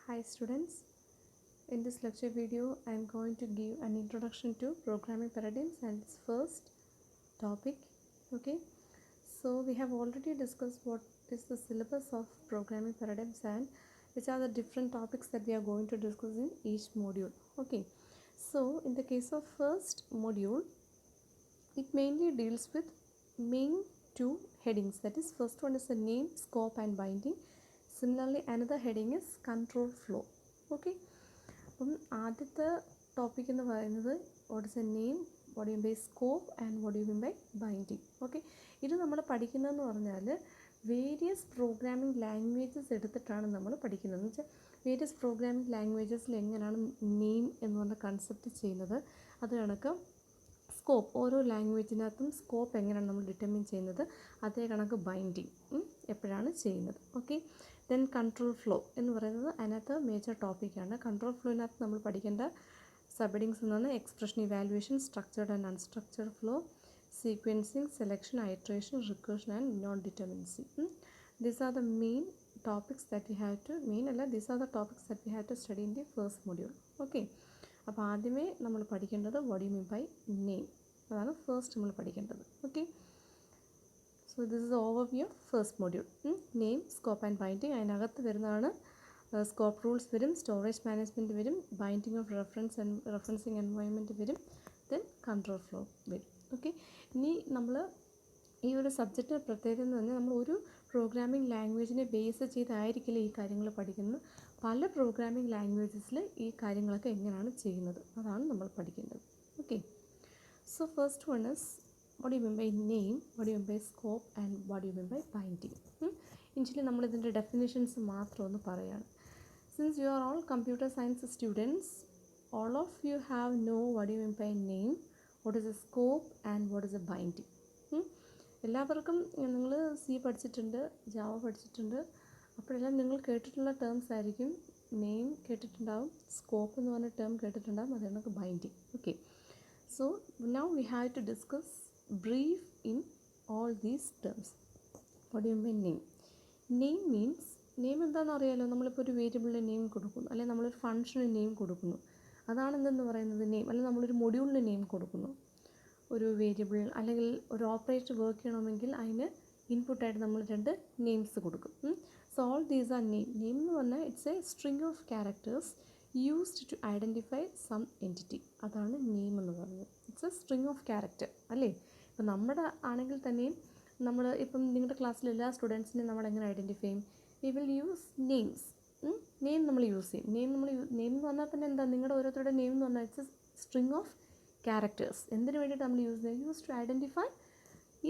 Hi students, in this lecture video I am going to give an introduction to programming paradigms and its first topic. Okay, so we have already discussed what is the syllabus of programming paradigms and which are the different topics that we are going to discuss in each module. Okay, so in the case of first module, it mainly deals with main two headings, that is first one is the name, scope and binding. Similarly another heading is control flow. Okay, അപ്പം ആദ്യത്തെ topic എന്ന് പറയുന്നത് what is a name, what you mean by scope and what you mean by binding. Okay, ഇത് നമ്മൾ പഠിക്കുന്നതെന്ന് പറഞ്ഞാൽ various programming languages എടുത്തിട്ടാണ് നമ്മൾ പഠിക്കുന്നത്. എന്ന് വെച്ചാൽ വേരിയസ് പ്രോഗ്രാമിംഗ് ലാംഗ്വേജസിൽ എങ്ങനെയാണ് നെയിം എന്ന് പറഞ്ഞ കൺസെപ്റ്റ് ചെയ്യുന്നത്, അത് കണക്ക് സ്കോപ്പ് ഓരോ ലാംഗ്വേജിനകത്തും സ്കോപ്പ് എങ്ങനെയാണ് നമ്മൾ ഡിറ്റർമിൻ ചെയ്യുന്നത്, അതേ കണക്ക് ബൈൻഡിങ് എപ്പോഴാണ് ചെയ്യുന്നത്. ഓക്കെ, ദെൻ കൺട്രോൾ ഫ്ലോ എന്ന് പറയുന്നത് അതിനകത്ത് മേജർ ടോപ്പിക്കാണ്. കൺട്രോൾ ഫ്ലോയിനകത്ത് നമ്മൾ പഠിക്കേണ്ട സബ്ഹെഡിങ്സ് എന്ന് പറഞ്ഞാൽ expression evaluation, structured and unstructured flow, sequencing, selection, iteration, recursion and non ഡിറ്റർമിനൻസി. These are the main topics that we have to these are the topics that we have to study in the first module. Okay, അപ്പോൾ ആദ്യമേ നമ്മൾ പഠിക്കേണ്ടത് what you mean by name, അതാണ് first നമ്മൾ പഠിക്കേണ്ടത്. Okay, so this is overview of first module. Name, scope and binding, അതിനകത്ത് വരുന്നതാണ് scope rules വരും, സ്റ്റോറേജ് മാനേജ്മെൻറ്റ് വരും, ബൈൻഡിങ് ഓഫ് റെഫറൻസിങ് എൻവയോൺമെൻറ്റ് വരും, ദെൻ കൺട്രോൾ ഫ്ലോ വരും. ഓക്കെ, ഇനി നമ്മൾ ഈ ഒരു സബ്ജക്റ്റിൻ്റെ പ്രത്യേകത എന്ന് പറഞ്ഞാൽ നമ്മൾ ഒരു പ്രോഗ്രാമിംഗ് ലാംഗ്വേജിനെ ബേസ് ചെയ്തായിരിക്കില്ല ഈ കാര്യങ്ങൾ പഠിക്കുന്നത്. പല പ്രോഗ്രാമിംഗ് ലാംഗ്വേജസിൽ ഈ കാര്യങ്ങളൊക്കെ എങ്ങനെയാണ് ചെയ്യുന്നത് അതാണ് നമ്മൾ പഠിക്കേണ്ടത്. Okay, so first one is what you mean by name, what you mean by scope and what you mean by binding. Initially നമ്മളിതിൻ്റെ ഡെഫിനേഷൻസ് മാത്രം ഒന്ന് പറയുകയാണ്. Since you are all computer science students, all of you have know what you mean by name, what is a scope and what is a binding. എല്ലാവർക്കും നിങ്ങൾ C പഠിച്ചിട്ടുണ്ട്, Java പഠിച്ചിട്ടുണ്ട്, അപ്പോഴെല്ലാം നിങ്ങൾ കേട്ടിട്ടുള്ള ടേംസ് ആയിരിക്കും. നെയിം കേട്ടിട്ടുണ്ടാവും, സ്കോപ്പ് എന്ന് പറഞ്ഞ ടേം കേട്ടിട്ടുണ്ടാവും, അത് നമുക്ക് binding. Okay, so now we have to discuss brief in all these terms. What you mean name? Name means, name എന്താണെന്ന് അറിയാലോ, നമ്മളിപ്പോൾ ഒരു വേരിയബിളിന് നെയിം കൊടുക്കുന്നു, അല്ലെങ്കിൽ നമ്മളൊരു ഫംഗ്ഷന് നെയിം കൊടുക്കുന്നു, അതാണ് എന്തെന്ന് പറയുന്നത് നെയിം. അല്ലെങ്കിൽ നമ്മളൊരു മൊഡ്യൂളിന് നെയിം കൊടുക്കുന്നു, ഒരു വേരിയബിൾ അല്ലെങ്കിൽ ഒരു ഓപ്പറേറ്റർ വർക്ക് ചെയ്യണമെങ്കിൽ അതിന് ഇൻപുട്ടായിട്ട് നമ്മൾ രണ്ട് നെയിംസ് കൊടുക്കും. So all these are name. Name എന്ന് പറഞ്ഞാൽ it's a string of characters used to identify some entity, അതാണ് നെയിം എന്ന് പറയുന്നത്. It's a string of character അല്ലേ. ഇപ്പം നമ്മുടെ ആണെങ്കിൽ തന്നെയും നമ്മൾ ഇപ്പം നിങ്ങളുടെ ക്ലാസ്സിലെ എല്ലാ സ്റ്റുഡൻസിനെയും നമ്മൾ എങ്ങനെ ഐഡൻറ്റിഫൈ ചെയ്യും? We will use names. Name നമ്മൾ യൂസ് ചെയ്യും. നെയിം എന്ന് പറഞ്ഞാൽ തന്നെ എന്താ, നിങ്ങളുടെ ഓരോരുത്തരുടെ നെയിം എന്ന് പറഞ്ഞാൽ it's a string of characters. എന്തിനു വേണ്ടിയിട്ട് നമ്മൾ use to identify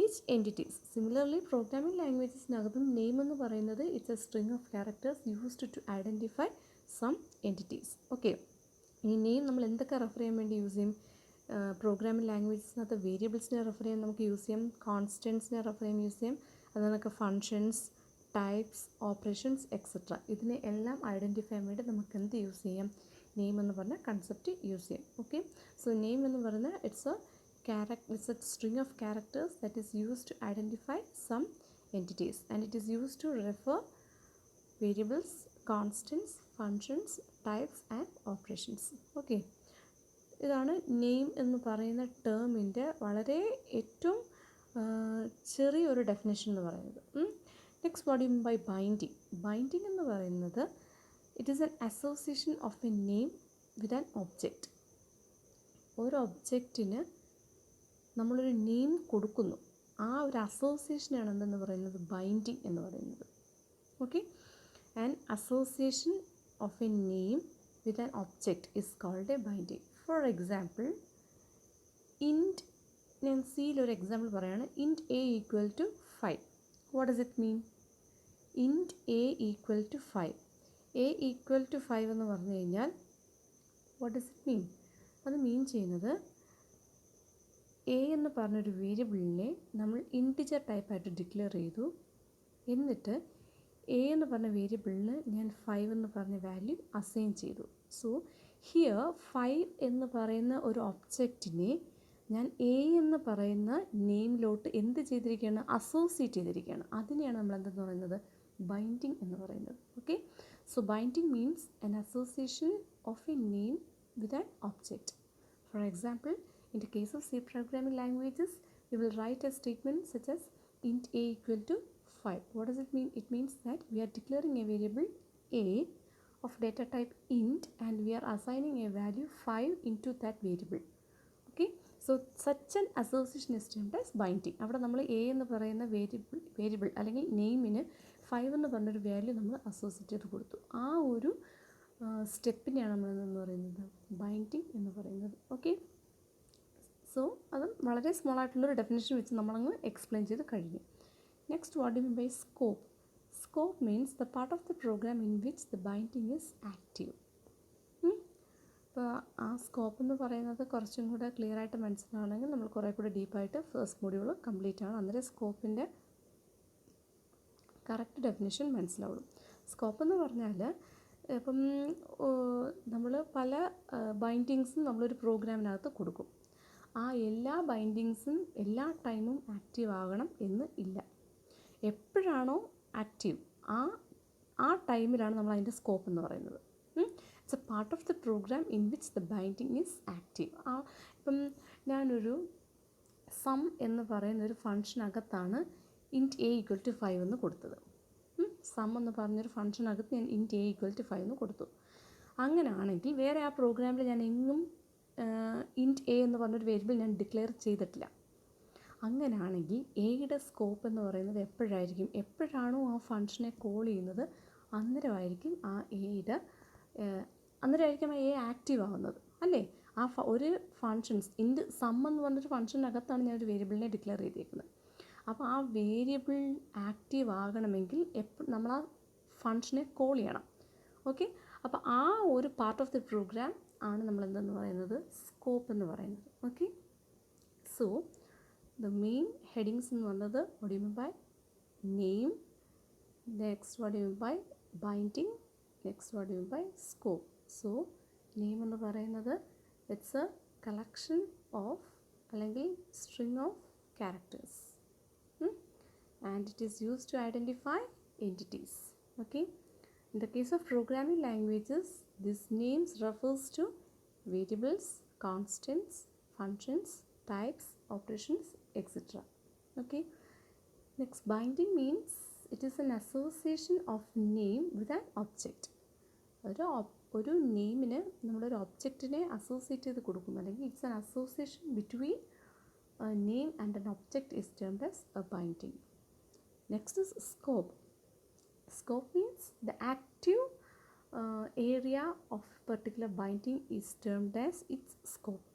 each entities. Similarly programming ലാംഗ്വേജസിനകത്തും നെയിം എന്ന് പറയുന്നത് it's a string of characters used to identify some entities. Okay, ഈ നെയിം നമ്മൾ എന്തൊക്കെ റെഫർ ചെയ്യാൻ വേണ്ടി യൂസ് ചെയ്യും? പ്രോഗ്രാമിംഗ് ലാംഗ്വേജസിനകത്ത് വേരിയബിൾസിനെ റെഫർ ചെയ്യാൻ നമുക്ക് യൂസ് ചെയ്യാം, കോൺസ്റ്റൻസിനെ റെഫർ ചെയ്യാൻ യൂസ് ചെയ്യാം, അതിനൊക്കെ ഫങ്ഷൻസ്, ടൈപ്സ്, ഓപ്പറേഷൻസ് എക്സെട്ര. ഇതിനെ എല്ലാം ഐഡൻറ്റിഫൈ ചെയ്യാൻ വേണ്ടി നമുക്ക് എന്ത് യൂസ് ചെയ്യാം? നെയിം എന്ന് പറഞ്ഞ കൺസെപ്റ്റ് യൂസ് ചെയ്യാം. ഓക്കെ, സോ നെയിം എന്ന് പറഞ്ഞാൽ it's A string of characters that is used to identify some entities and it is used to refer variables, constants, functions, types and operations. Okay, ഇതാണ് name എന്ന് പറയുന്ന ടേമിൻ്റെ വളരെ ഏറ്റവും ചെറിയൊരു ഡെഫിനേഷൻ എന്ന് പറയുന്നത്. Next what you mean by binding? Binding എന്ന് പറയുന്നത് it is an association of a name with an object. ഒരു ഒബ്ജക്റ്റിന് നമ്മളൊരു നെയിം കൊടുക്കുന്നു, ആ ഒരു അസോസിയേഷനാണ് എന്തെന്ന് പറയുന്നത്? ബൈൻഡിങ് എന്ന് പറയുന്നത്. Okay, and association of a name with an object is called a binding. For example, int, ഞാൻ സിയിലൊരു എക്സാമ്പിൾ പറയുകയാണ്. Int A equal to 5. What does it mean? Int A equal to 5. A equal to 5 എന്ന് പറഞ്ഞു കഴിഞ്ഞാൽ what does it മീൻ? അത് മീൻ ചെയ്യുന്നത് A എന്ന് പറഞ്ഞൊരു വേരിയബിളിനെ നമ്മൾ ഇൻറ്റിജർ ടൈപ്പായിട്ട് ഡിക്ലെയർ ചെയ്തു, എന്നിട്ട് എ എന്ന് പറഞ്ഞ വേരിയബിളിന് ഞാൻ 5 എന്ന് പറഞ്ഞ വാല്യൂ അസൈൻ ചെയ്തു. സോ ഹിയർ 5 എന്ന് പറയുന്ന ഒരു ഒബ്ജക്റ്റിനെ ഞാൻ എ എന്ന് പറയുന്ന നെയിമിലോട്ട് എന്ത് ചെയ്തിരിക്കുകയാണ്? അസോസിയേറ്റ് ചെയ്തിരിക്കുകയാണ്. അതിനെയാണ് നമ്മൾ എന്തെന്ന് പറയുന്നത്? ബൈൻഡിങ് എന്ന് പറയുന്നത്. Okay, So binding means an association of a name with an object. For example, in the case of C programming languages, we will write a statement such as int a equal to 5. What does it mean? It means that we are declaring a variable a of data type int and we are assigning a value 5 into that variable. Okay, so such an association is termed as binding. അവിടെ നമ്മൾ A എന്ന് പറയുന്ന variable അല്ലെങ്കിൽ നെയിമിന് 5 എന്ന് പറഞ്ഞൊരു value നമ്മൾ associate ചെയ്ത് കൊടുത്തു. ആ ഒരു സ്റ്റെപ്പിനെയാണ് നമ്മൾ എന്ന് പറയുന്നത് ബൈൻഡിങ് എന്ന് പറയുന്നത്. ഓക്കെ, സോ അത് വളരെ സ്മോൾ ആയിട്ടുള്ളൊരു ഡെഫിനേഷൻ വെച്ച് നമ്മളങ്ങ് എക്സ്പ്ലെയിൻ ചെയ്ത് കഴിഞ്ഞു. Next, what do mean by scope? Scope means the part of the program in which the binding is active. അപ്പോൾ ആ സ്കോപ്പ് എന്ന് പറയുന്നത് കുറച്ചും കൂടെ ക്ലിയർ ആയിട്ട് മനസ്സിലാവണമെങ്കിൽ നമ്മൾ കുറേ കൂടെ ഡീപ്പായിട്ട് ഫസ്റ്റ് മൊഡ്യൂൾ കംപ്ലീറ്റ് ആണ്. അന്നേരം സ്കോപ്പിൻ്റെ കറക്റ്റ് ഡെഫിനിഷൻ മനസ്സിലാവുള്ളൂ. സ്കോപ്പ് എന്ന് പറഞ്ഞാൽ ഇപ്പം നമ്മൾ പല ബൈൻഡിങ്സും നമ്മളൊരു പ്രോഗ്രാമിനകത്ത് കൊടുക്കും. ആ എല്ലാ ബൈൻഡിങ്സും എല്ലാ ടൈമും ആക്റ്റീവ് ആകണം എന്ന് ഇല്ല. എപ്പോഴാണോ ആക്റ്റീവ് ആ ടൈമിലാണ് നമ്മൾ അതിൻ്റെ സ്കോപ്പ് എന്ന് പറയുന്നത്. It's a part of the program in which the binding is active. ഇപ്പം ഞാനൊരു സം എന്ന് പറയുന്നൊരു ഫംഗ്ഷനകത്താണ് ഇൻറ്റ് എ ഈക്വൽ ടു 5 എന്ന് കൊടുത്തത്. സം എന്ന് പറഞ്ഞൊരു ഫംഗ്ഷനകത്ത് ഞാൻ ഇൻറ്റ് എ ഈക്വൽ ടു 5 എന്ന് കൊടുത്തു. അങ്ങനെയാണെങ്കിൽ വേറെ ആ പ്രോഗ്രാമിൽ ഞാൻ എങ്ങും ഇൻറ്റ് എ എന്ന് പറഞ്ഞൊരു വേരിയബിൾ ഞാൻ ഡിക്ലെയർ ചെയ്തിട്ടില്ല. അങ്ങനെയാണെങ്കിൽ എയുടെ സ്കോപ്പ് എന്ന് പറയുന്നത് എപ്പോഴാണോ ആ ഫംഗ്ഷനെ കോൾ ചെയ്യുന്നത് അന്നേരമായിരിക്കും ആ എ ആക്റ്റീവ് ആവുന്നത് അല്ലേ. ഒരു ഫങ്ഷൻസ് ഇൻറ്റ് സം എന്ന് പറഞ്ഞൊരു ഫംഗ്ഷനകത്താണ് ഞാനൊരു വേരിയബിളിനെ ഡിക്ലെയർ ചെയ്തേക്കുന്നത്. അപ്പോൾ ആ വേരിയബിൾ ആക്റ്റീവ് ആകണമെങ്കിൽ നമ്മൾ ആ ഫംഗ്ഷനെ കോൾ ചെയ്യണം. ഓക്കെ, അപ്പോൾ ആ ഒരു പാർട്ട് ഓഫ് ദി പ്രോഗ്രാം ആണ് നമ്മൾ എന്തെന്ന് പറയുന്നത് സ്കോപ്പ് എന്ന് പറയുന്നത്. Okay, so the main headings എന്ന് പറയുന്നത് what do you mean by name, next what do you mean by binding, next what do you mean by scope. So name എന്ന് പറയുന്നത് ഇറ്റ്സ് എ കളക്ഷൻ ഓഫ് അല്ലെങ്കിൽ string of characters and it is used to identify entities. Okay, in the case of programming languages, this names refers to variables, constants, functions, types, operations, etc. Okay, next, binding means it is an association of name with an object. ഒരു നെയിമിന് നമ്മളൊരു ഒബ്ജക്റ്റിനെ associate ചെയ്ത് കൊടുക്കും, അല്ലെങ്കിൽ it's an association between a name and an object is termed as a binding. Next is scope. Scope means the active area of particular binding is termed as its scope.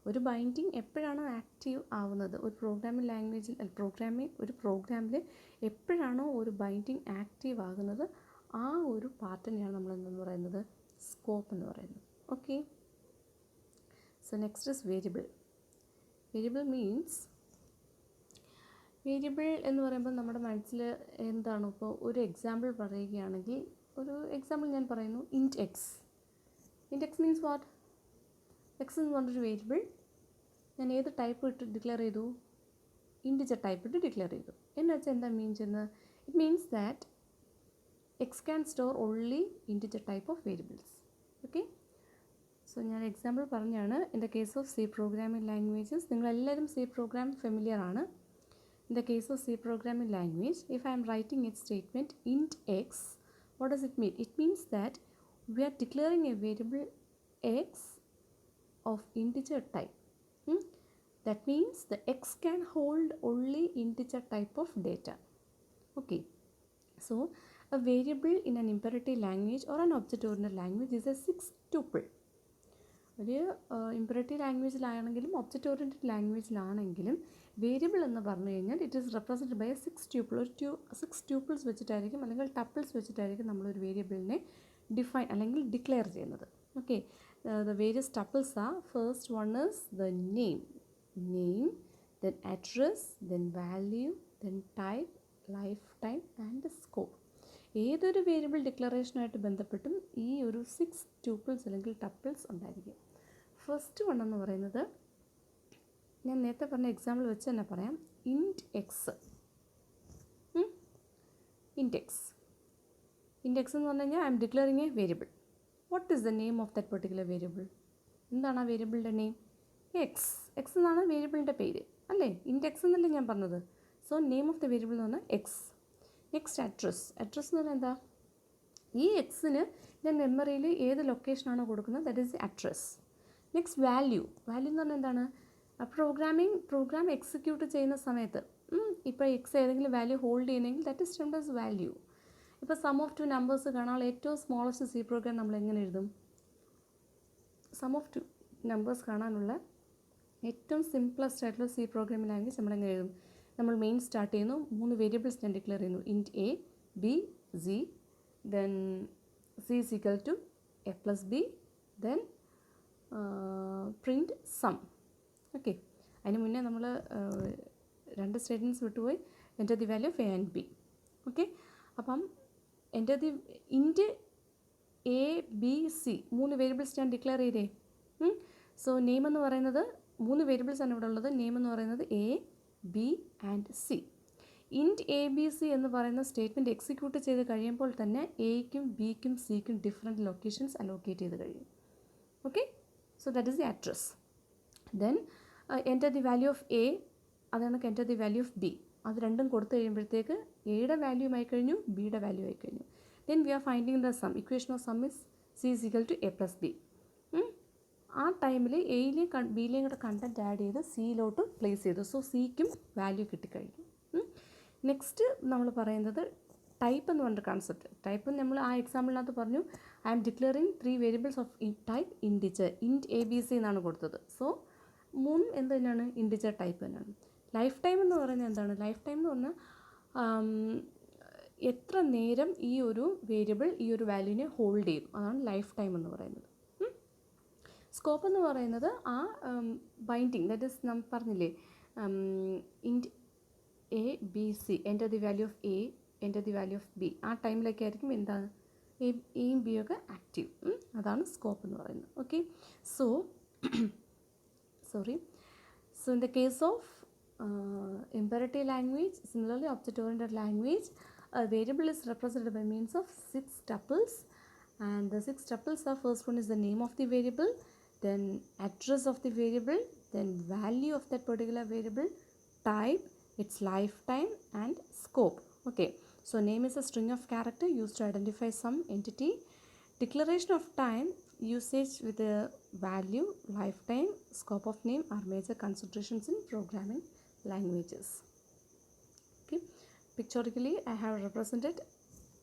ഒരു binding എപ്പോഴാണോ active ആവുന്നത് ഒരു പ്രോഗ്രാമിൽ എപ്പോഴാണോ ഒരു binding active ആകുന്നത് ആ ഒരു പാർട്ടിനെയാണ് നമ്മൾ എന്തെന്ന് പറയുന്നത് സ്കോപ്പ് എന്ന് പറയുന്നത്. Okay, so next is variable. Variable means variable എന്ന് പറയുമ്പോൾ നമ്മുടെ മനസ്സിൽ എന്താണ്? ഇപ്പോൾ ഒരു എക്സാമ്പിൾ പറയുകയാണെങ്കിൽ ഒരു എക്സാമ്പിൾ ഞാൻ പറയുന്നു int X. Int X means what? X എന്ന് പറഞ്ഞൊരു വേരിയബിൾ ഞാൻ ഏത് ടൈപ്പ് ഇട്ട് ഡിക്ലെയർ ചെയ്തു? ഇൻറ്റിജർ ടൈപ്പ് ഇട്ട് ഡിക്ലെയർ ചെയ്തു. എന്ന് വെച്ചാൽ എന്താ മീൻ ചെയ്യുന്നത്? It means that X can store only integer type of variables. Okay, so ഞാൻ എക്സാമ്പിൾ പറഞ്ഞാണ്. In the case of C programming languages, നിങ്ങളെല്ലാവരും സി പ്രോഗ്രാം ഫെമിലിയർ ആണ്. In the case of C programming language, if I am writing a statement int x, what does it mean? It means that we are declaring a variable x of integer type. That means the x can hold only integer type of data. Okay, so a variable in an imperative language or an object-oriented language is a 6 tuple. ഒരു imperative ലാംഗ്വേജിലാണെങ്കിലും object oriented ലാംഗ്വേജിലാണെങ്കിലും variable എന്ന് പറഞ്ഞു കഴിഞ്ഞാൽ it is represented by 6 tuple. 6 tuples വെച്ചിട്ടായിരിക്കും അല്ലെങ്കിൽ tuples വെച്ചിട്ടായിരിക്കും നമ്മളൊരു വേരിയബിളിനെ ഡിഫൈൻ അല്ലെങ്കിൽ ഡിക്ലെയർ ചെയ്യുന്നത്. Okay, the various tuples are first one is the name, then address, then value, then type, life time and scope. ഏതൊരു വേരിയബിൾ ഡിക്ലറേഷനായിട്ട് ബന്ധപ്പെട്ടും ഈ ഒരു 6 ട്യൂപ്പിൾസ് അല്ലെങ്കിൽ ടപ്പിൾസ് ഉണ്ടായിരിക്കും. ഫസ്റ്റ് വൺ എന്ന് പറയുന്നത് ഞാൻ നേരത്തെ പറഞ്ഞ എക്സാമ്പിൾ വെച്ച് തന്നെ പറയാം. ഇൻറ്റ് എക്സ്. ഇൻറ്റ് എക്സ് എന്ന് പറഞ്ഞു കഴിഞ്ഞാൽ I M declaring A variable. What is the name of that particular variable? എന്താണ് ആ വേരിയബിളിൻ്റെ നെയിം? എക്സ്. എക്സ് എന്നാണ് വേരിയബിളിൻ്റെ പേര് അല്ലേ? ഇൻറ്റ് എക്സ് എന്നല്ലേ ഞാൻ പറഞ്ഞത്. So name of the variable എന്ന് പറഞ്ഞാൽ എക്സ്. Next address. അഡ്രസ് എന്ന് പറഞ്ഞാൽ എന്താ? ഈ എക്സിന് ഞാൻ മെമ്മറിയിൽ ഏത് ലൊക്കേഷനാണോ കൊടുക്കുന്നത് that is address. Next value. Value എന്ന് പറഞ്ഞാൽ എന്താണ്? പ്രോഗ്രാം എക്സിക്യൂട്ട് ചെയ്യുന്ന സമയത്ത് ഇപ്പോൾ എക്സ് ഏതെങ്കിലും വാല്യൂ ഹോൾഡ് ചെയ്യണമെങ്കിൽ ദാറ്റ് ഈസ് ടെംഡ് ആസ് വാല്യൂ. ഇപ്പോൾ സം ഓഫ് ടു നമ്പേഴ്സ് കാണാനുള്ള ഏറ്റവും സ്മോളസ്റ്റ് സി പ്രോഗ്രാം നമ്മൾ എങ്ങനെ എഴുതും? സം ഓഫ് ടു നമ്പേഴ്സ് കാണാനുള്ള ഏറ്റവും സിംപ്ലസ്റ്റ് ആയിട്ടുള്ള സി പ്രോഗ്രാമിംഗ് ലാംഗ്വേജ് നമ്മൾ എങ്ങനെ എഴുതും? നമ്മൾ മെയിൻ സ്റ്റാർട്ട് ചെയ്യുന്നു, 3 വേരിയബിൾസ് ഞാൻ ഡിക്ലെയർ ചെയ്യുന്നു, int A, B, C, then C is equal to A plus B, then print sum. Okay, അതിന് മുന്നേ നമ്മൾ 2 സ്റ്റേറ്റ്മെൻറ്റ്സ് വിട്ടുപോയി. Enter the value of A and B. Okay, അപ്പം enter the int A, B, C 3 variables ഞാൻ declare ചെയ്തേ. So name എന്ന് പറയുന്നത് 3 variables ആണ് ഇവിടെ ഉള്ളത്. നെയിം എന്ന് പറയുന്നത് A, B and C. Int A, B, C എന്ന് പറയുന്ന സ്റ്റേറ്റ്മെൻറ്റ് എക്സിക്യൂട്ട് ചെയ്ത് കഴിയുമ്പോൾ തന്നെ എയ്ക്കും ബിക്കും സിക്കും ഡിഫറെൻറ്റ് ലൊക്കേഷൻസ് അലോക്കേറ്റ് ചെയ്ത് കഴിയും. Okay, so that is the address. Then enter the value of A, അതാണ് enter the value of B. അത് രണ്ടും കൊടുത്തു കഴിയുമ്പോഴത്തേക്ക് എയുടെ വാല്യൂ ആയി കഴിഞ്ഞു, ബിയുടെ വാല്യൂ ആയി കഴിഞ്ഞു. Then we are finding the sum. Equation of sum is C is equal to A plus B. ആ ടൈമിൽ എയിലെയും ബിയിലെയും കൂടെ കണ്ടൻറ്റ് ആഡ് ചെയ്ത് സിയിലോട്ട് പ്ലേസ് ചെയ്തു. സോ സിക്കും വാല്യൂ കിട്ടിക്കഴിഞ്ഞു. നെക്സ്റ്റ് നമ്മൾ പറയുന്നത് ടൈപ്പ് എന്ന് പറഞ്ഞൊരു കൺസെപ്റ്റ്. ടൈപ്പ് നമ്മൾ ആ എക്സാമ്പിളിനകത്ത് പറഞ്ഞു, I am declaring 3 variables of type integer. Int A, B, C എന്നാണ് കൊടുത്തത്. സോ 3 എന്ത് തന്നെയാണ്? ഇൻറ്റിജർ ടൈപ്പ് തന്നെയാണ്. ലൈഫ് ടൈം എന്ന് പറയുന്നത് എന്താണ്? ലൈഫ് ടൈം എന്ന് പറഞ്ഞാൽ എത്ര നേരം ഈ ഒരു വേരിയബിൾ ഈ ഒരു വാല്യൂവിനെ ഹോൾഡ് ചെയ്യും, അതാണ് ലൈഫ് ടൈം എന്ന് പറയുന്നത്. സ്കോപ്പ് എന്ന് പറയുന്നത് ആ ബൈൻഡിങ്, ദാറ്റ് ഈസ് നമ്മൾ പറഞ്ഞില്ലേ int A, B, C, enter the value of A, enter the value of B. ആ ടൈമിലൊക്കെ ആയിരിക്കും എന്താണ് എയും ബിയും ഒക്കെ ആക്റ്റീവ്. അതാണ് സ്കോപ്പ് എന്ന് പറയുന്നത്. Okay, so so in the case of imperative language, similarly object oriented language, a variable is represented by means of 6 tuples, and the 6 tuples are, first one is the name of the variable, then address of the variable, then value of that particular variable, type, its lifetime and scope. Okay, so name is a string of character used to identify some entity. Declaration of time, usage with the value, lifetime, scope of name are major considerations in programming languages. Okay, pictorially I have represented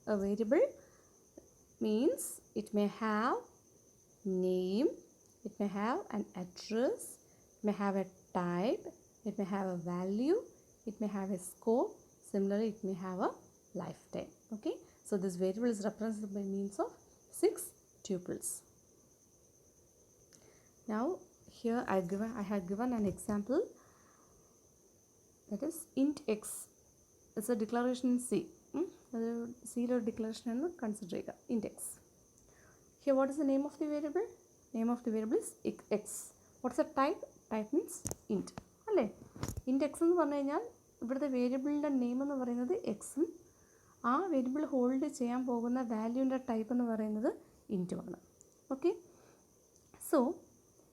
a variable, means it may have name, it may have an address, it may have a type, it may have a value, it may have a scope, similarly it may have a lifetime. Okay, so this variable is represented by means of 6 tuples. Now here I have given an example, that is int x. It's a declaration in C. C declaration and consider int x. Here what is the name of the variable? Name of the variable is x. What's the type? Type means int. അല്ലേ? int x എന്ന് പറഞ്ഞു കഴിഞ്ഞാൽ ഇവിടുത്തെ വേരിയബിളിൻ്റെ name എന്ന് പറയുന്നത് എക്സും ആ variable hold ചെയ്യാൻ പോകുന്ന വാല്യൂവിൻ്റെ ടൈപ്പ് എന്ന് പറയുന്നത് ഇൻറ്റുമാണ്. ഓക്കെ, സോ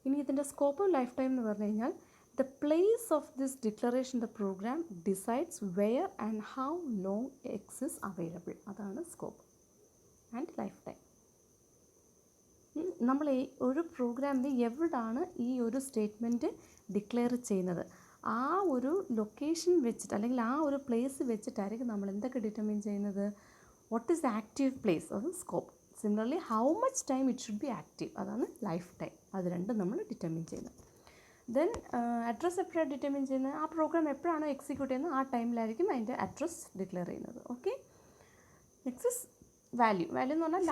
ഇനി ഇതിൻ്റെ സ്കോപ്പും ലൈഫ് ടൈം എന്ന് പറഞ്ഞു കഴിഞ്ഞാൽ the place of this declaration the program decides where and how long x is available. അതാണ് സ്കോപ്പ് ആൻഡ് ലൈഫ് ടൈം. നമ്മൾ ഒരു പ്രോഗ്രാമിൽ എവിടാണ് ഈ ഒരു സ്റ്റേറ്റ്മെൻറ്റ് ഡിക്ലെയർ ചെയ്യുന്നത്, ആ ഒരു ലൊക്കേഷൻ വെച്ചിട്ട് അല്ലെങ്കിൽ ആ ഒരു പ്ലേസ് വെച്ചിട്ടായിരിക്കും നമ്മൾ എന്തൊക്കെ ഡിറ്റർമിൻ ചെയ്യുന്നത്? What is the active place, അത് scope. Similarly how much time it should be active, അതാണ് ലൈഫ് ടൈം. അത് രണ്ടും നമ്മൾ ഡിറ്റർമിൻ ചെയ്യുന്നത്. ദെൻ അഡ്രസ്സ് എപ്പോഴാണ് ഡിറ്റർമിൻ ചെയ്യുന്നത്? ആ പ്രോഗ്രാം എപ്പോഴാണോ എക്സിക്യൂട്ട് ചെയ്യുന്നത് ആ ടൈമിലായിരിക്കും അതിൻ്റെ അഡ്രസ്സ് ഡിക്ലെയർ ചെയ്യുന്നത്. Okay, next is value. Value എന്ന് പറഞ്ഞാൽ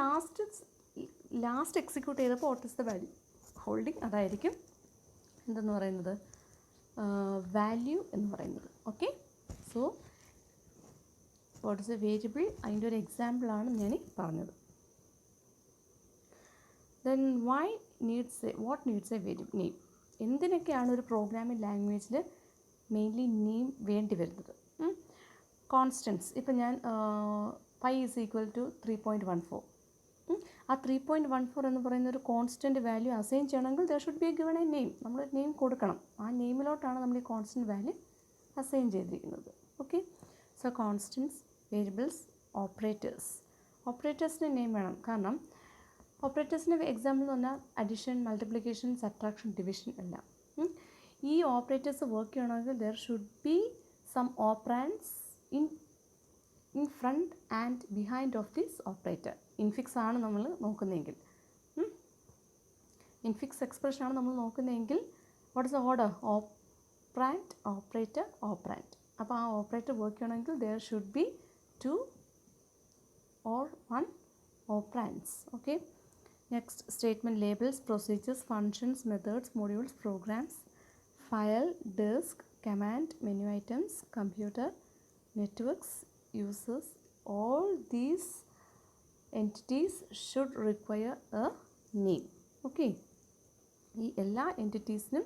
ലാസ്റ്റ് എക്സിക്യൂട്ട് ചെയ്തപ്പോൾ what is the value holding, അതായിരിക്കും എന്തെന്ന് പറയുന്നത് വാല്യൂ എന്ന് പറയുന്നത്. Okay, so what is a variable, അതിൻ്റെ ഒരു എക്സാമ്പിളാണ് ഞാൻ പറഞ്ഞത്. Then what needs a variable name. എന്തിനൊക്കെയാണ് ഒരു പ്രോഗ്രാമിംഗ് ലാംഗ്വേജിൽ മെയിൻലി നെയിം വേണ്ടി വരുന്നത്? കോൺസ്റ്റൻസ്. ഇപ്പം ഞാൻ pi is equal to 3.14. ആ 3.14 എന്ന് പറയുന്ന ഒരു കോൺസ്റ്റൻറ്റ് വാല്യൂ അസൈൻ ചെയ്യണമെങ്കിൽ there should be given a name. നമ്മൾ നെയിം കൊടുക്കണം. ആ നെയിമിലോട്ടാണ് നമ്മൾ ഈ കോൺസ്റ്റൻറ്റ് വാല്യൂ അസൈൻ ചെയ്തിരിക്കുന്നത്. Okay, so constants, variables, operators. ഓപ്പറേറ്റേഴ്സിന് നെയിം വേണം. കാരണം ഓപ്പറേറ്റേഴ്സിൻ്റെ എക്സാമ്പിൾ എന്ന് പറഞ്ഞാൽ അഡിഷൻ, മൾട്ടിപ്ലിക്കേഷൻ, സബ്ട്രാക്ഷൻ, ഡിവിഷൻ എല്ലാം. ഈ ഓപ്പറേറ്റേഴ്സ് വർക്ക് ചെയ്യണമെങ്കിൽ there should be some operands in front and behind of this operator. Infix ആണ് നമ്മൾ നോക്കുന്നതെങ്കിൽ, ഇൻഫിക്സ് എക്സ്പ്രഷൻ ആണ് നമ്മൾ നോക്കുന്നതെങ്കിൽ what is the order? Operand, operator, operand. അപ്പോൾ ആ ഓപ്പറേറ്റർ വർക്ക് ചെയ്യണമെങ്കിൽ there should be 2 or 1 operands. Okay, next statement labels, procedures, functions, methods, modules, programs, file, disk, command, menu items, computer, networks, users. All these entities should require a name. Okay, ഈ എല്ലാ എൻറ്റിറ്റീസിനും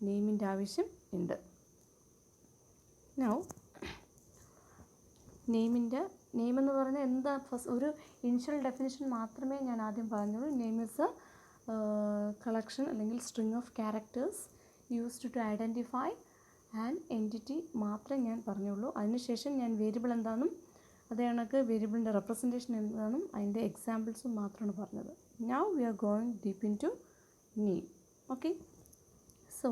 നെയിമിൻ്റെ ആവശ്യം ഉണ്ട്. Now name എന്ന് പറഞ്ഞാൽ എന്താ? First ഒരു initial definition മാത്രമേ ഞാൻ ആദ്യം പറഞ്ഞുള്ളൂ. നെയിം ഇസ് എ കളക്ഷൻ അല്ലെങ്കിൽ string of characters used to identify and entity മാത്രമേ ഞാൻ പറഞ്ഞുള്ളൂ. അതിനുശേഷം ഞാൻ വേരിയബിൾ എന്താണെന്നും അതേ കണക്ക് വേരിയബിളിൻ്റെ റെപ്രസെൻറ്റേഷൻ എന്താണെന്നും അതിൻ്റെ എക്സാമ്പിൾസും മാത്രമാണ് പറഞ്ഞത്. Now we are going deep into name. Okay, so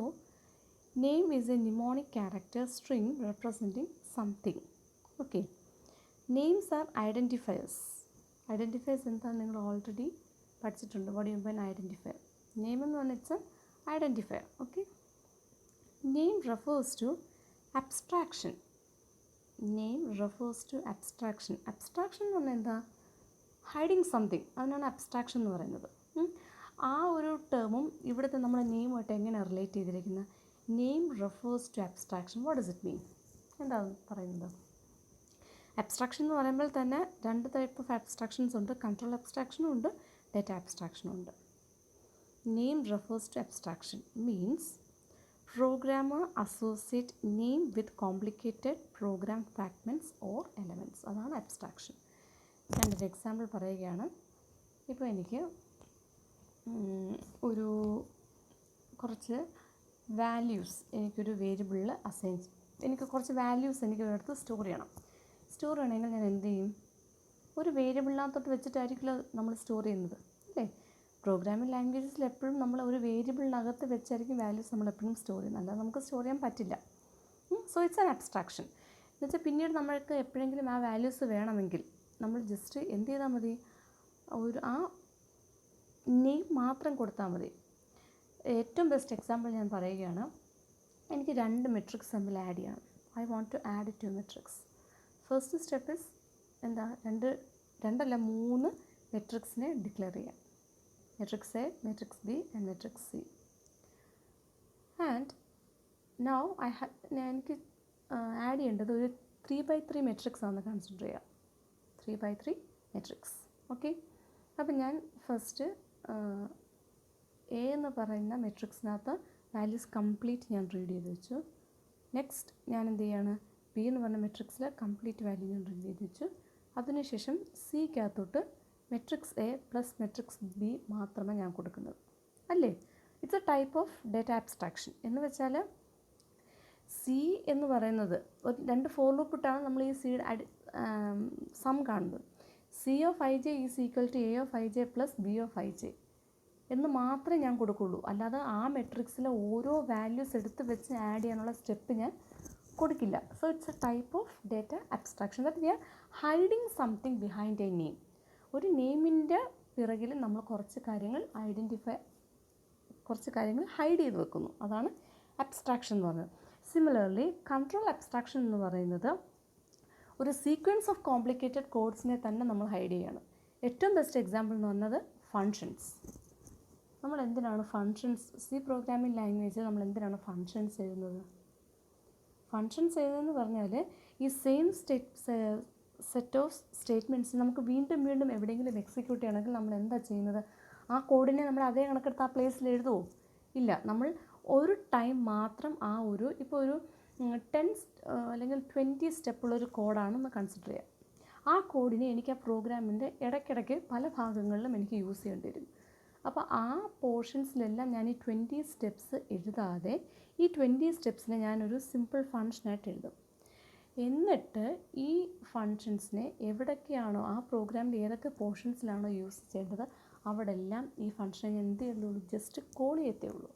name is a mnemonic character string representing something. Okay, names are identifiers. Identifiers എന്താണെന്ന് നിങ്ങൾ ഓൾറെഡി പഠിച്ചിട്ടുണ്ട്. What you mean identifier? Name എന്ന് പറഞ്ഞാൽ it's a identifier. Okay, name refers to abstraction. Name refers to abstraction. Abstraction എന്ന് പറഞ്ഞാൽ എന്താ? Hiding something. അതിനാണ് abstraction എന്ന് പറയുന്നത്. ആ ഒരു ടേമും ഇവിടുത്തെ നമ്മുടെ നെയിമുമായിട്ട് എങ്ങനെയാണ് റിലേറ്റ് ചെയ്തിരിക്കുന്നത്? Name refers to abstraction. What does it mean? എന്താണ് പറയുന്നത്? അബ്സ്ട്രാക്ഷൻ എന്ന് പറയുമ്പോൾ തന്നെ 2 ടൈപ്പ് ഓഫ് അബ്സ്ട്രാക്ഷൻസ് ഉണ്ട്. കൺട്രോൾ അബ്സ്ട്രാക്ഷനും ഉണ്ട്, ഡാറ്റ അബ്സ്ട്രാക്ഷനും ഉണ്ട്. Name refers to abstraction means programmer associate name with complicated program fragments or elements. അതാണ് അബ്സ്ട്രാക്ഷൻ. ഞാനൊരു എക്സാമ്പിൾ പറയുകയാണ്. ഇപ്പോൾ എനിക്ക് ഒരു കുറച്ച് വാല്യൂസ് എനിക്കൊരു വേരിയബിളിൽ അസൈൻ, എനിക്ക് കുറച്ച് വാല്യൂസ് എനിക്ക് ഒരിടത്ത് സ്റ്റോർ ചെയ്യണം. സ്റ്റോർ ചെയ്യണമെങ്കിൽ ഞാൻ എന്ത് ചെയ്യും? ഒരു വേരിയബിളിനകത്തോട്ട് വെച്ചിട്ടായിരിക്കില്ല നമ്മൾ സ്റ്റോർ ചെയ്യുന്നത്, അല്ലേ? പ്രോഗ്രാമിംഗ് ലാംഗ്വേജസിൽ എപ്പോഴും നമ്മൾ ഒരു വേരിയബിളിനകത്ത് വെച്ചായിരിക്കും വാല്യൂസ് നമ്മൾ എപ്പോഴും സ്റ്റോർ ചെയ്യുന്നത്. അല്ലാതെ നമുക്ക് സ്റ്റോർ ചെയ്യാൻ പറ്റില്ല. So it's an abstraction. എന്നുവെച്ചാൽ പിന്നീട് നമ്മൾക്ക് എപ്പോഴെങ്കിലും ആ വാല്യൂസ് വേണമെങ്കിൽ നമ്മൾ ജസ്റ്റ് എന്ത് ചെയ്താൽ മതി? ആ നെയിം മാത്രം കൊടുത്താൽ മതി. ഏറ്റവും ബെസ്റ്റ് എക്സാമ്പിൾ ഞാൻ പറയുകയാണ്. എനിക്ക് 2 മെട്രിക്സ് തമ്മിൽ ആഡ് ചെയ്യണം. I want to add 2 matrix. First step is എന്താ? 3 മെട്രിക്സിനെ ഡിക്ലെയർ ചെയ്യാം. Matrix A, matrix B and matrix C. And now എനിക്ക് ആഡ് ചെയ്യേണ്ടത് ഒരു 3x3 മെട്രിക്സ് ആണെന്ന് കൺസിഡർ ചെയ്യാം. 3x3 matrix. ഓക്കെ, അപ്പം ഞാൻ ഫസ്റ്റ് എ എന്ന് പറയുന്ന മെട്രിക്സിനകത്ത് വാല്യൂസ് കംപ്ലീറ്റ് ഞാൻ റീഡ് ചെയ്ത് വെച്ചു. നെക്സ്റ്റ് ഞാൻ എന്ത് ചെയ്യാണ്? ബി എന്ന് പറഞ്ഞ മെട്രിക്സിൽ കംപ്ലീറ്റ് വാല്യൂ ഞാൻ റീഡ് ചെയ്ത് വെച്ചു. അതിനുശേഷം സിക്കകത്തോട്ട് matrix A plus matrix B മാത്രമേ ഞാൻ കൊടുക്കുന്നത്, അല്ലേ? It's a type of data abstraction. എന്ന് വെച്ചാൽ സി എന്ന് പറയുന്നത് ഒരു 2 ഫോർ ലൂപ്പ് ഇട്ടാണ് നമ്മൾ ഈ സി സം കാണുന്നത്. C of I J is equal to A of I J plus B of I J എന്ന് മാത്രമേ ഞാൻ കൊടുക്കുള്ളൂ. അല്ലാതെ ആ മെട്രിക്സിലെ ഓരോ വാല്യൂസ് എടുത്ത് വെച്ച് ആഡ് ചെയ്യാനുള്ള സ്റ്റെപ്പ് ഞാൻ കൊടുക്കില്ല. So it's a type of data abstraction that we R hiding something behind A name. ഒരു നെയിമിൻ്റെ പിറകിൽ നമ്മൾ കുറച്ച് കാര്യങ്ങൾ ഹൈഡ് ചെയ്ത് വെക്കുന്നു. അതാണ് അബ്സ്ട്രാക്ഷൻ എന്ന് പറയുന്നത്. സിമിലർലി കൺട്രോൾ അബ്സ്ട്രാക്ഷൻ എന്ന് പറയുന്നത് ഒരു സീക്വൻസ് ഓഫ് കോംപ്ലിക്കേറ്റഡ് കോഡ്സിനെ തന്നെ നമ്മൾ ഹൈഡ് ചെയ്യണം. ഏറ്റവും ബെസ്റ്റ് എക്സാമ്പിൾ എന്ന് പറഞ്ഞത് ഫങ്ഷൻസ്. നമ്മൾ എന്തിനാണ് ഫങ്ഷൻസ്, സി പ്രോഗ്രാമിംഗ് ലാംഗ്വേജിൽ നമ്മൾ എന്തിനാണ് ഫങ്ഷൻസ് എഴുതുന്നത്? ഫങ്ഷൻസ് എഴുതുന്നതെന്ന് പറഞ്ഞാൽ ഈ സെയിം സെറ്റ് ഓഫ് സ്റ്റേറ്റ്മെൻറ്റ്സ് നമുക്ക് വീണ്ടും വീണ്ടും എവിടെയെങ്കിലും എക്സിക്യൂട്ട് ചെയ്യണമെങ്കിൽ നമ്മൾ എന്താ ചെയ്യുന്നത്? ആ കോഡിനെ നമ്മൾ അതേ കണക്കെടുത്ത് ആ പ്ലേസിൽ എഴുതുമോ? ഇല്ല. നമ്മൾ ഒരു ടൈം മാത്രം ആ ഇപ്പോൾ ഒരു 10 അല്ലെങ്കിൽ 20 സ്റ്റെപ്പുള്ളൊരു കോഡാണെന്ന് കൺസിഡർ ചെയ്യാം. ആ കോഡിനെ എനിക്ക് ആ പ്രോഗ്രാമിൻ്റെ ഇടയ്ക്കിടയ്ക്ക് പല ഭാഗങ്ങളിലും എനിക്ക് യൂസ് ചെയ്യേണ്ടി വരും. അപ്പോൾ ആ പോർഷൻസിലെല്ലാം ഞാൻ ഈ 20 സ്റ്റെപ്സ് എഴുതാതെ ഈ 20 സ്റ്റെപ്സിനെ ഞാനൊരു സിമ്പിൾ ഫങ്ഷനായിട്ട് എഴുതും. എന്നിട്ട് ഈ ഫങ്ഷൻസിനെ എവിടൊക്കെയാണോ ആ പ്രോഗ്രാമിൻ്റെ ഏതൊക്കെ പോർഷൻസിലാണോ യൂസ് ചെയ്യേണ്ടത് അവിടെ എല്ലാം ഈ ഫങ്ഷനെ ഞാൻ എന്ത് ചെയ്യുള്ളൂ, ജസ്റ്റ് കോൾ ചെയ്യത്തേ ഉള്ളൂ.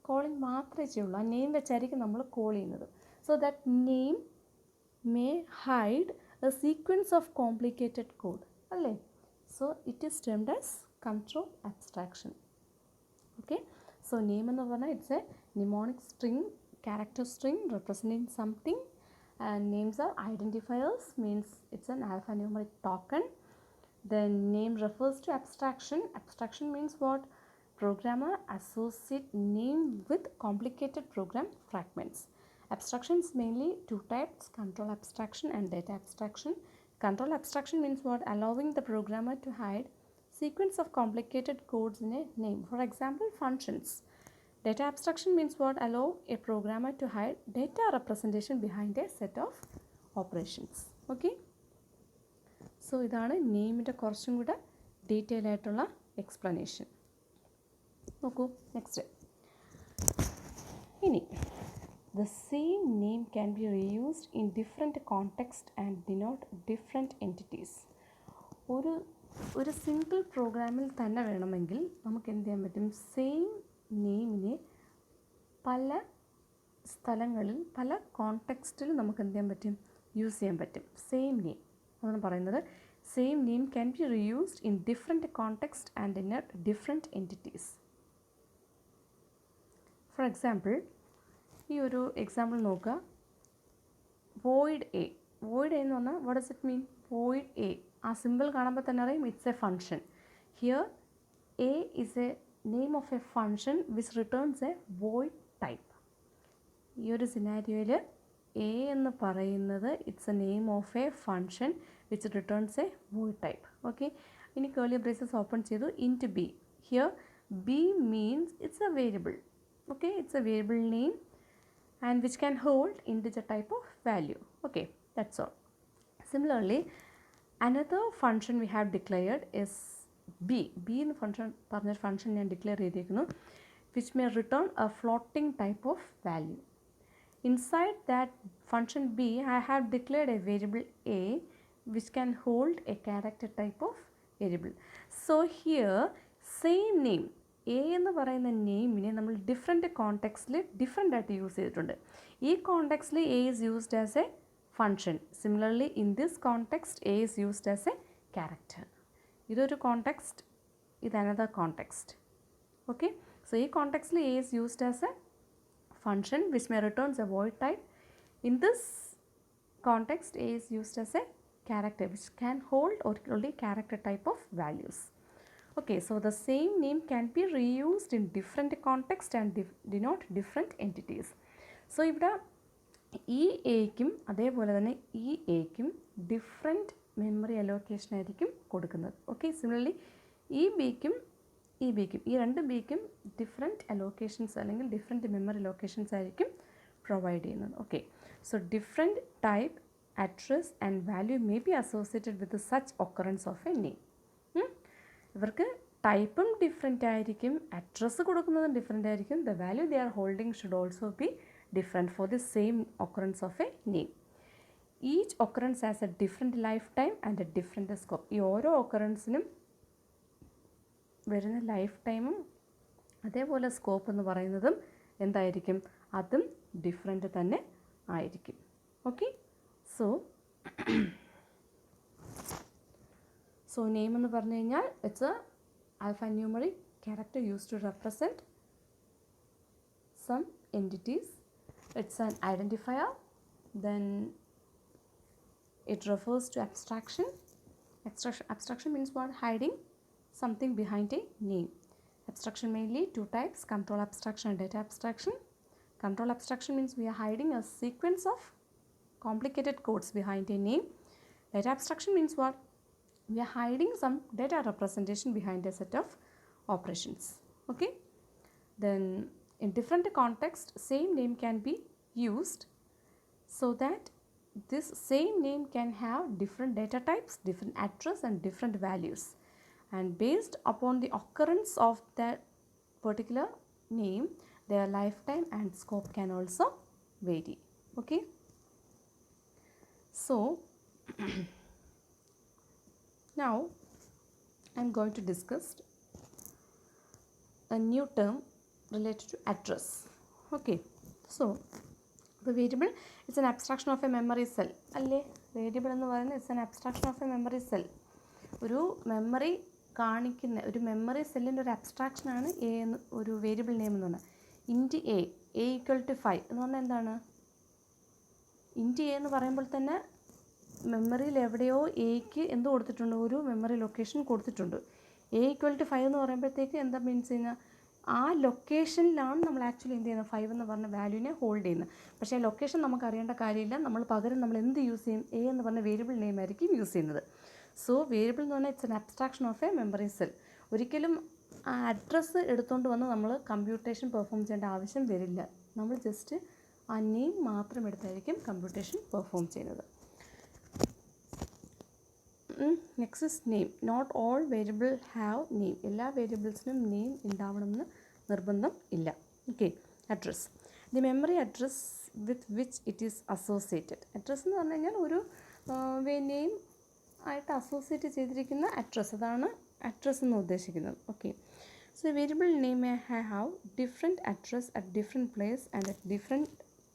കോളിങ് മാത്രമേ ചെയ്യുള്ളൂ. ആ നെയിം വെച്ചായിരിക്കും നമ്മൾ കോൾ ചെയ്യുന്നത്. So that name may hide a sequence of complicated code അല്ലേ. So it is termed as control abstraction. Okay, so name എന്ന് പറഞ്ഞാൽ it's a mnemonic string, character string representing something, and names are identifiers, means it's an alphanumeric token. Then name refers to abstraction. Abstraction means what? Programmer associate name with complicated program fragments. Abstractions mainly two types: control abstraction and data abstraction. Control abstraction means what? Allowing the programmer to hide sequence of complicated codes in a name. For example, functions. Data abstraction means what? Allow a programmer to hide data representation behind a set of operations. Okay. So ഇതാണ് നെയിമിൻ്റെ കുറച്ചും കൂടെ detail ആയിട്ടുള്ള explanation. നോക്കൂ next. ഇനി the same name can be reused in different context and denote different entities. ഒരു single പ്രോഗ്രാമിൽ തന്നെ വേണമെങ്കിൽ നമുക്ക് എന്ത് ചെയ്യാൻ പറ്റും? സെയിം നെയിമിനെ പല സ്ഥലങ്ങളിൽ പല കോണ്ടെക്സ്റ്റിൽ നമുക്ക് എന്ത് ചെയ്യാൻ പറ്റും? യൂസ് ചെയ്യാൻ പറ്റും. സെയിം നെയിം അതാണ് പറയുന്നത്. Same name can be reused in different context and in different entities. For example, ഈ ഒരു എക്സാമ്പിൾ നോക്കുക. void a. void a എന്ന് പറഞ്ഞാൽ what does it mean? void a, ആ സിമ്പിൾ കാണുമ്പോൾ തന്നെ അറിയും it's a function. Here A is a name of a function which returns a void type. ഈ ഒരു സിനാരിയോയിൽ എ എന്ന് പറയുന്നത് it's a name of a function which returns a void type. Okay, ഇനി കേർലി ബ്രേസസ് ഓപ്പൺ ചെയ്തു. Int B. Here B means it's a variable. Okay, it's a variable name and which can hold integer type of value. Okay, that's all. Similarly, another function we have declared is b. b in function ഞാൻ declare ചെയ്തിരിക്കുന്നു, which may return a floating type of value. Inside that function b, I have declared a variable a which can hold a character type of variable. So here same name A എന്ന് പറയുന്ന നെയിമിനെ നമ്മൾ different കോണ്ടെക്സ്റ്റിൽ different ആയിട്ട് use ചെയ്തിട്ടുണ്ട്. ഈ കോണ്ടെക്സ്റ്റിൽ A is used as a function. Similarly in this context A is used as a character. ഇതൊരു കോണ്ടെക്സ്റ്റ്, ഇത് അനദർ കോണ്ടെക്സ്റ്റ്. ഓക്കെ, സോ ഈ കോണ്ടെക്സ്റ്റിൽ A is used as a function which may returns a void type. In this context A is used as a character which can hold only character type of values. Okay, so the same name can be reused in different context and denote different entities. So ഇവിടെ ഈ എയ്ക്കും അതേപോലെ തന്നെ ഈ എയ്ക്കും different memory allocation ആയിരിക്കും കൊടുക്കുന്നത്. Okay, similarly ഈ ബിക്കും ഈ രണ്ട് ബിക്കും ഡിഫറെൻറ്റ് അലോക്കേഷൻസ് അല്ലെങ്കിൽ ഡിഫറെൻറ്റ് മെമ്മറി ലൊക്കേഷൻസ് ആയിരിക്കും പ്രൊവൈഡ് ചെയ്യുന്നത്. Okay, so different type, address and value may be associated with such occurrence of a name. ഇവർക്ക് ടൈപ്പും ഡിഫറെൻ്റ് ആയിരിക്കും, അഡ്രസ്സ് കൊടുക്കുന്നതും ഡിഫറെൻ്റ് ആയിരിക്കും. The value they are holding should also be different for the same occurrence of a name. Each occurrence as A different life time and A different scope. ഈ ഓരോ ഒക്കറൻസിനും വരുന്ന life ടൈമും അതേപോലെ scope എന്ന് പറയുന്നതും എന്തായിരിക്കും? അതും ഡിഫറെൻറ്റ് തന്നെ ആയിരിക്കും. ഓക്കെ, സോ നെയിം എന്ന് പറഞ്ഞു കഴിഞ്ഞാൽ it's A alphanumeric character used to represent some entities. It's an identifier. Then it refers to abstraction. Abstraction means what? Hiding something behind a name. Abstraction mainly two types: control abstraction and data abstraction. Control abstraction means we are hiding a sequence of complicated codes behind a name. Data abstraction means what? We are hiding some data representation behind a set of operations. Okay, then in different context same name can be used so that this same name can have different data types, different address and different values, and based upon the occurrence of that particular name, their lifetime and scope can also vary. Okay, so now I am going to discuss a new term related to address. Okay, so the variable is an abstraction of a memory cell. അല്ലേ, variable എന്ന് പറയുന്നത് it's an abstraction of A memory cell. ഒരു memory കാണിക്കുന്ന ഒരു memory സെല്ലിൻ്റെ ഒരു അബ്സ്ട്രാക്ഷനാണ് A എന്ന് ഒരു വേരിയബിൾ നെയിം എന്ന് പറഞ്ഞാൽ. ഇൻറ്റ് എ ഈക്വൽ ടു 5 എന്ന് പറഞ്ഞാൽ എന്താണ്? ഇൻറ്റ് എ എന്ന് പറയുമ്പോൾ തന്നെ മെമ്മറിയിൽ എവിടെയോ എക്ക് എന്ത് കൊടുത്തിട്ടുണ്ട്, ഒരു മെമ്മറി ലൊക്കേഷൻ കൊടുത്തിട്ടുണ്ട്. എ ഈക്വൽ ടു 5 എന്ന് പറയുമ്പോഴത്തേക്ക് എന്താ മീൻസ് കഴിഞ്ഞാൽ ആ ലൊക്കേഷനിലാണ് നമ്മൾ ആക്ച്വലി എന്ത് ചെയ്യുന്നത്, 5 എന്ന് പറഞ്ഞ വാല്യൂവിനെ ഹോൾഡ് ചെയ്യുന്നത്. പക്ഷേ ആ ലൊക്കേഷൻ നമുക്ക് അറിയേണ്ട കാര്യമില്ല. നമ്മൾ എന്ത് യൂസ് ചെയ്യും, എ എന്ന് പറഞ്ഞ വേരിയബിൾ നെയിം ആയിരിക്കും യൂസ് ചെയ്യുന്നത്. സോ വേരിയബിൾ എന്ന് പറഞ്ഞാൽ it's an abstraction of A memory cell. ഒരിക്കലും ആ അഡ്രസ്സ് എടുത്തുകൊണ്ട് വന്ന് നമ്മൾ കമ്പ്യൂട്ടേഷൻ പെർഫോം ചെയ്യേണ്ട ആവശ്യം വരില്ല. നമ്മൾ ജസ്റ്റ് ആ നെയിം മാത്രം എടുത്തായിരിക്കും കമ്പ്യൂട്ടേഷൻ പെർഫോം ചെയ്യുന്നത്. Next is name. Not all variable have name. എല്ലാ വേരിയബിൾസിനും നെയിം ഉണ്ടാവണമെന്ന് നിർബന്ധം ഇല്ല. Okay, address. The memory address with which it is associated. Address എന്ന് പറഞ്ഞു കഴിഞ്ഞാൽ ഒരു നെയിം ആയിട്ട് അസോസിയേറ്റ് ചെയ്തിരിക്കുന്ന അഡ്രസ്സ്, അതാണ് അഡ്രസ്സ് എന്ന് ഉദ്ദേശിക്കുന്നത്. Okay, so variable name may have different address at different place and at different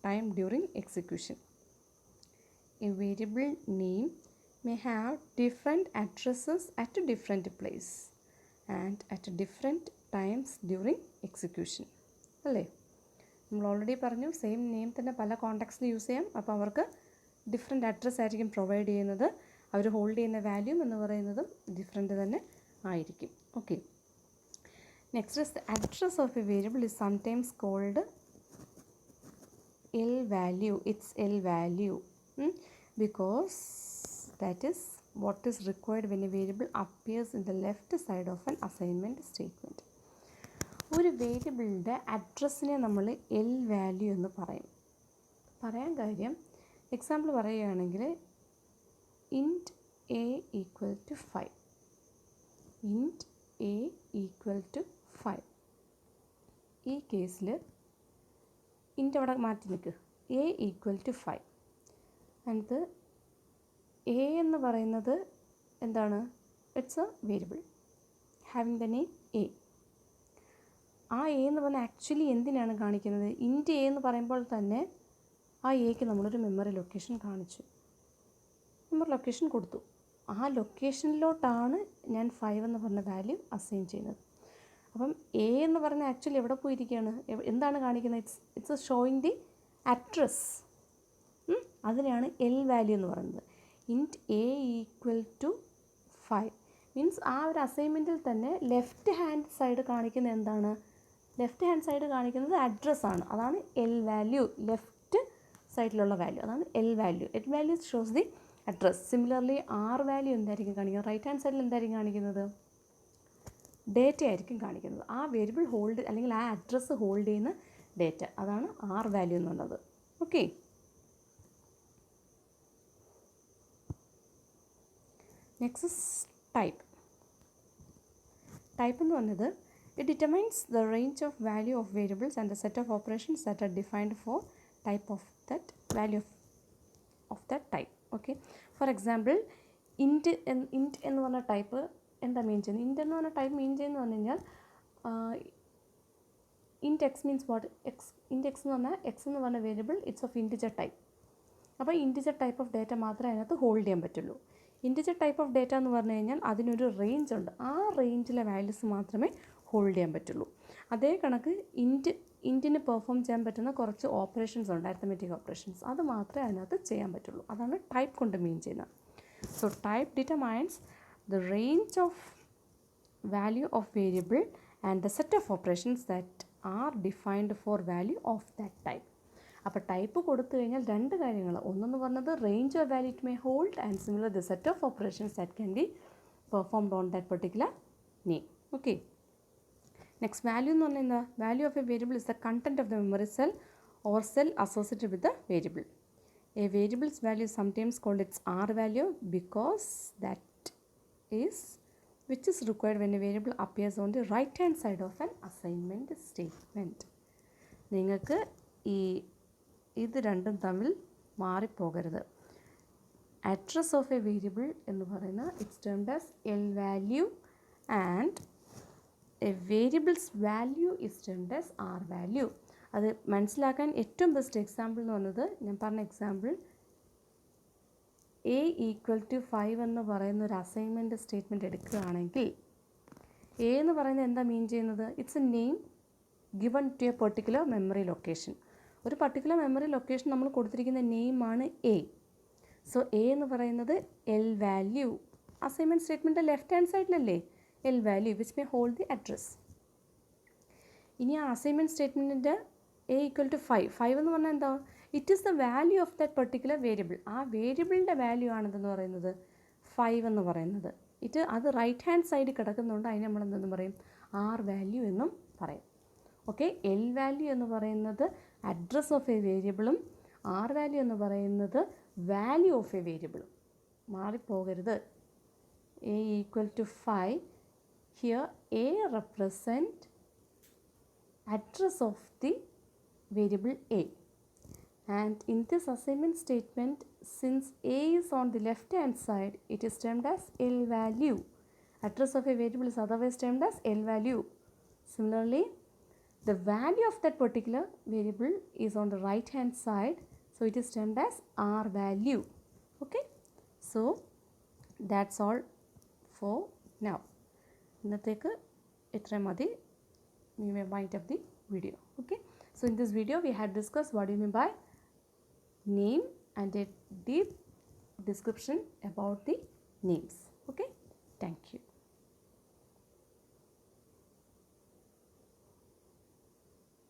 time during execution. A variable name may have different addresses at a different place and at different times during execution. അല്ലേ, നമ്മൾ already പറഞ്ഞു same name തന്നെ പല കോണ്ടാക്ട്സിൽ use ചെയ്യാം. അപ്പോൾ അവർക്ക് different address ആയിരിക്കും provide ചെയ്യുന്നത്. അവർ ഹോൾഡ് ചെയ്യുന്ന വാല്യൂം എന്ന് പറയുന്നതും ഡിഫറെൻറ്റ് തന്നെ ആയിരിക്കും. Okay, next is the address of a variable is sometimes called L value. It's L value because that is what is required when a variable appears in the left side of an assignment statement. ഒരു വേരിയബിളിൻ്റെ അഡ്രസ്സിനെ നമ്മൾ L value എന്ന് പറയാൻ കാര്യം, example പറയുകയാണെങ്കിൽ int A equal to 5. Int A equal to 5. ഈ കേസിൽ ഇൻറ്റ് അവിടെ മാറ്റി നിൽക്കുക, എ ഈക്വൽ ടു 5. എന്നിട്ട് എ എന്ന് പറയുന്നത് എന്താണ്, it's a variable having the name A. ആ എ എന്ന് പറഞ്ഞാൽ ആക്ച്വലി എന്തിനാണ് കാണിക്കുന്നത്, ഇൻറ്റ് എ എന്ന് പറയുമ്പോൾ തന്നെ ആ എക്ക് നമ്മളൊരു മെമ്മറി ലൊക്കേഷൻ കാണിച്ചു, മെമ്മറി ലൊക്കേഷൻ കൊടുത്തു. ആ ലൊക്കേഷനിലോട്ടാണ് ഞാൻ 5 എന്ന് പറഞ്ഞ വാല്യൂ അസൈൻ ചെയ്യുന്നത്. അപ്പം എ എന്ന് പറഞ്ഞാൽ ആക്ച്വലി എവിടെ പോയിരിക്കുകയാണ്, എന്താണ് കാണിക്കുന്നത്, ഇറ്റ്സ് ഷോയിങ് ദി അഡ്രസ്. അതിനെയാണ് എൽ വാല്യൂ എന്ന് പറയുന്നത്. ഇൻറ്റ് എ ഈക്വൽ ടു 5 മീൻസ് ആ ഒരു അസൈൻമെൻറ്റിൽ തന്നെ ലെഫ്റ്റ് ഹാൻഡ് സൈഡ് കാണിക്കുന്നത് എന്താണ്, ലെഫ്റ്റ് ഹാൻഡ് സൈഡ് കാണിക്കുന്നത് അഡ്രസ്സാണ്. അതാണ് എൽ വാല്യൂ, ലെഫ്റ്റ് സൈഡിലുള്ള വാല്യൂ, അതാണ് L value. L value shows the address. Similarly R value എന്തായിരിക്കും കാണിക്കുന്നത്, റൈറ്റ് ഹാൻഡ് സൈഡിൽ എന്തായിരിക്കും കാണിക്കുന്നത്, ഡേറ്റ ആയിരിക്കും കാണിക്കുന്നത്. ആ വേരിയബിൾ ഹോൾഡ് അല്ലെങ്കിൽ ആ അഡ്രസ്സ് ഹോൾഡ് ചെയ്യുന്ന ഡേറ്റ, അതാണ് ആർ വാല്യൂ എന്നുള്ളത്. Okay, next type. ടൈപ്പ് എന്ന് പറഞ്ഞത് it determines the range of value of variables and the set of operations that are defined for type of that value of that type. Okay, for example int എന്ന് പറഞ്ഞ type എന്താ mean ചെയ്യുന്നത്, ഇൻറ്റ് എന്ന് പറഞ്ഞ type മീൻ ചെയ്യുന്നത് പറഞ്ഞു കഴിഞ്ഞാൽ ഇൻറ്റ് X means what, ഇൻറ്റ് X എന്ന് പറഞ്ഞാൽ എക്സ് എന്ന് പറഞ്ഞ variable it's of integer type. അപ്പോൾ ഇൻറ്റിജർ ടൈപ്പ് ഓഫ് ഡേറ്റ മാത്രമേ അതിനകത്ത് ഹോൾഡ് ചെയ്യാൻ പറ്റുള്ളൂ. ഇൻറ്റിജർ ടൈപ്പ് ഓഫ് ഡേറ്റ എന്ന് പറഞ്ഞു കഴിഞ്ഞാൽ അതിനൊരു റേഞ്ച് ഉണ്ട്, ആ റേഞ്ചിലെ വാല്യൂസ് മാത്രമേ ഹോൾഡ് ചെയ്യാൻ പറ്റുള്ളൂ. അതേ കണക്ക് ഇൻറ്റിന് പെർഫോം ചെയ്യാൻ പറ്റുന്ന കുറച്ച് ഓപ്പറേഷൻസ് ഉണ്ട്, അരിത്തമെറ്റിക് ഓപ്പറേഷൻസ്, അത് മാത്രമേ അതിനകത്ത് ചെയ്യാൻ പറ്റുള്ളൂ. അതാണ് ടൈപ്പ് കൊണ്ട് മീൻ ചെയ്യുന്നത്. So type determines the range of value of variable and the set of operations that are defined for value of that type. അപ്പോൾ ടൈപ്പ് കൊടുത്തു കഴിഞ്ഞാൽ രണ്ട് കാര്യങ്ങൾ, ഒന്നെന്ന് പറഞ്ഞത് range of value it may hold and similar the set of operations that can be performed on that particular name. Okay, next value എന്ന് പറഞ്ഞാൽ എന്താ, value of a variable is the content of the memory cell or cell associated with the variable. A variable's value is sometimes called its R value because that is which is required when a variable appears on the right hand side of an assignment statement. നിങ്ങൾക്ക് ഇത് രണ്ടും തമ്മിൽ മാറിപ്പോകരുത്. Address of a variable എന്ന് പറയുന്ന it's termed as L value and a variable's value is termed as R value. അത് മനസ്സിലാക്കാൻ ഏറ്റവും best example എന്ന് പറയുന്നത് ഞാൻ പറഞ്ഞ എക്സാമ്പിൾ A equal to 5 എന്ന് പറയുന്ന ഒരു അസൈൻമെൻറ്റ് സ്റ്റേറ്റ്മെൻറ്റ് എടുക്കുകയാണെങ്കിൽ A എന്ന് പറയുന്നത് എന്താ മീൻ ചെയ്യുന്നത്? It's a name given to a particular memory location. ഒരു പർട്ടിക്കുലർ മെമ്മറി ലൊക്കേഷൻ നമ്മൾ കൊടുത്തിരിക്കുന്ന നെയിമാണ് A. സോ A എന്ന് പറയുന്നത് L value. Assignment statement left hand സൈഡിലല്ലേ L value which may hold the address. ഇനി ആ അസൈൻമെൻറ്റ് സ്റ്റേറ്റ്മെൻറ്റിൻ്റെ A equal to 5 എന്ന് പറഞ്ഞാൽ എന്താ? It is the value of that particular variable. ആ വേരിയബിളിൻ്റെ വാല്യൂ ആണെന്ന് പറയുന്നത് 5 എന്ന് പറയുന്നത്. അത് റൈറ്റ് ഹാൻഡ് സൈഡിൽ കിടക്കുന്നുണ്ട്. അതിന് നമ്മൾ എന്തെന്ന് പറയും? R വാല്യൂ എന്നും പറയും. ഓക്കെ, L വാല്യൂ എന്ന് പറയുന്നത് അഡ്രസ് ഓഫ് എ വേരിയബിളും R വാല്യൂ എന്ന് പറയുന്നത് വാല്യൂ ഓഫ് എ വേരിയബിളും. മാറിപ്പോകരുത്. A equal to 5. Here A represent address of the variable A. And in this assignment statement, since A is on the left hand side, it is termed as L value. Address of a variable is otherwise termed as L value. Similarly, the value of that particular variable is on the right hand side, so it is termed as R value. Okay, so that's all for now. ഇന്നത്തേക്ക് ഇത്രയും മതി. We may wind up the video. Okay, so in this video we had discussed what do you mean by name and a deep description about the names. Okay, thank you.